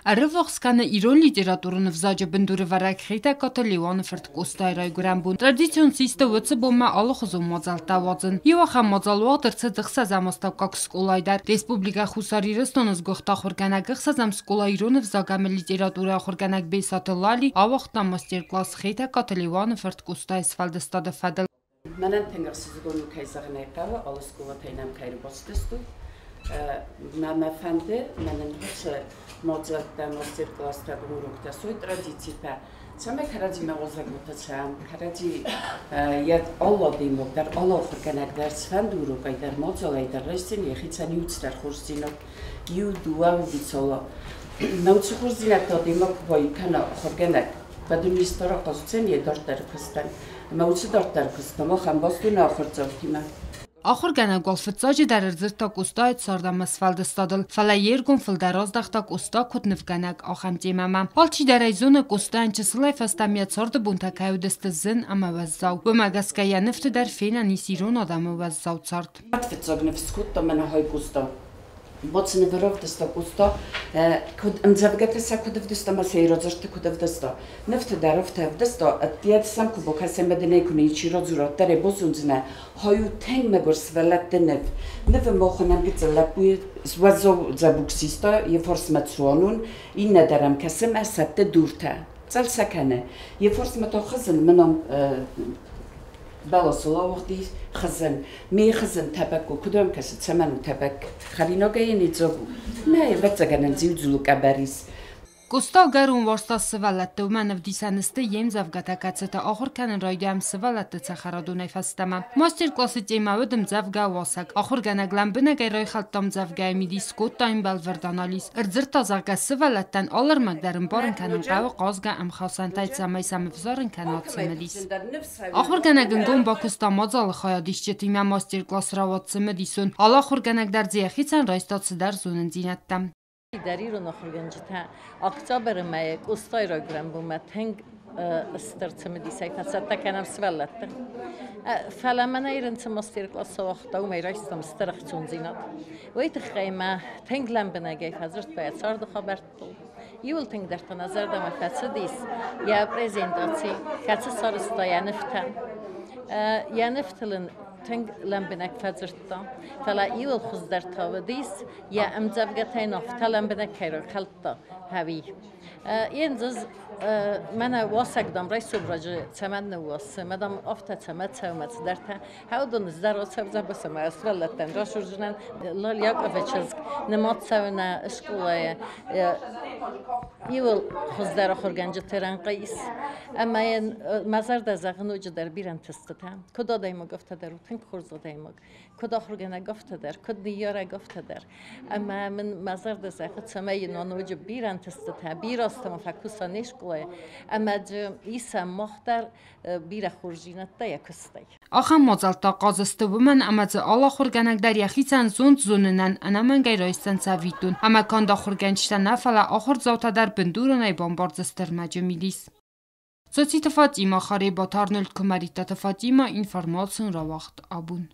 Ævvախս կանը իրոն լիտերատուրն վզաջը բնդուրæվæրæg Хетæգկаты Къостайы ռայգուырæն բուն Tradițion sistă văță bomma ալոխզում մadզæլттæ վածն Եվախա մadզալուաղ դրցը դղսազամ աստæуккаг скъолайդար Ռեսպուբլիկա խուսարիրստոնս գողտախ օրգանակ դղսազամ скъолայիրոնը վզագամը լիտերատուրա օրգանակ բեսատը լալի ավախտա մաստեր կլաս Хетæգկаты Къостայы սվալդստադը ֆադել Mənən təngərsizgonu kayzağına qava alıskova təynəm kayri bastıstu. Məfəndi mənin həsə madzəlttə master klasda qurukda soy tradisiya. Çəmə karaci məğozagota çəm. Karaci yad Allah demoklar Allah xorqanaqlar sfənd uruqaydar madzalayдар rəstin yəxicən yutslar xursinok yu duam ditsala. Nauçu xurzinaqda demok voy kana xorqanaq. Badun istora qazutsen yedortar qıstan. Nauçu dortar qıstan xan bastun axır çavtima. Ախոր գանագոլ ֆծաջի դարերձրտա Կոստայը ծարդամը սվալդստադլ ֆալա երգուն ֆլդարոզդախտա Կոստա քոտնվ գանակ ախամ տեմամա Պալչի դարայզոնը Կոստային չսլայ ֆաստամիա ծարդը բունտակայու դստզն ամավազզավ Բմագասկայա նվտը դար ֆենանիս իրոն ադամը վազզավ ծարդ Atfitsognev skutta men har Kosta. Botsny wyrovdysta Kosta. Mdzawgatesa kudewdysta masej rodzorty kudewdysta. Nefty darów tewdysta. Tiad sam kuboka semednej kunici rodzuro tere bozundzne. Haju teng megor svelattenev. Neve mochonam gitzelapui zwazo zabuksista je forsmatsonun inne daram kasem asatte durta. Zal sakane. Je forsmatokhzın menom Balasıla vaxtı xızın, mi xızın təbəkku, kudum kəsi çəmənu təbək, xarino gəyini çobu. Nə vətsəgənən zivculu qəbəris. Կոստա գարուն որստաս սվալատը ումանև դիսանստը եմ զավգատակացը ախոր կանն ռայդյամ սվալատը ծախարադուն այվաստամա։ Մաստեր կլասը տեմավըդմ զավգա վասակ, ախոր գանագլան բնագայ ռայխալտամ զավգայ միդի սկոտտային բալվերդանալիս, ըրձրտա զարգա սվալատան ալր մագդարն բարն կանն qavı qazga ամխասանտայ ծամայսամ վզարն կանն ացմելիս։ Ախոր գանագնգոն բակստա մազալը խայադիշ չտիմյա մաստեր կլաս ռավացը մդիսուն, ալախոր գանագդար ձիախիցան ռայստացը դար զունն ձինատտամ։ در ایران آخرگنجته اکتبر ماه قوستای را گرم بومد هنگ استرتم دیسای فساد تکنم سوالت فعلا من ایران تماستر کلاس وقتا و میراستم استرخچون زینات ویت خیمه هنگ لام بنگی فزرت باید سرد خبرت یول تنگ در تنظر دم فسادیس یا پرزنتاسی کسی سرستا یا نفته یا نفتلن تنگ لامبناك فزرتا فلا يول خزدر تاوديس يا امزبغتاي نفتا لامبناك كيرو خلطا هاوي ينزز منا واسقدم رئيس سوبراجي تمن واس مدام افتا تمت سومت درتا هاودون زدار سبزا بسما اسولتن راشورجنن لالياقوفيتشز نمات سونا سقڵایı يول خزدر خورگنج تران قيس اما مزار دزغن وجدر بيرن تستتا كدا دايما گفت در تنگ خورزا دايما كدا خورگنه گفت در كد نياره گفت در اما من مزار دزغ تمي نونوج بيرن تستتا بيراستم فكوسا نشقڵایı اما يسا مختار بير خورجينتتا يكستاي Ախամ մոծալտա qazıstı ամածը ալախոր գանագդար яхիցան զոնդ զոննան անամանգայ ռայստան ծավիտուն ամական դախորգանչտան աֆալա ախոր զավտադար բնդուրոնայ բամբարձստերմաջը միլիս Ծոցի տվաց իմա խարի բաթարնել կմարիտա տվաց իմա ինվարմացն ռավախտ աբուն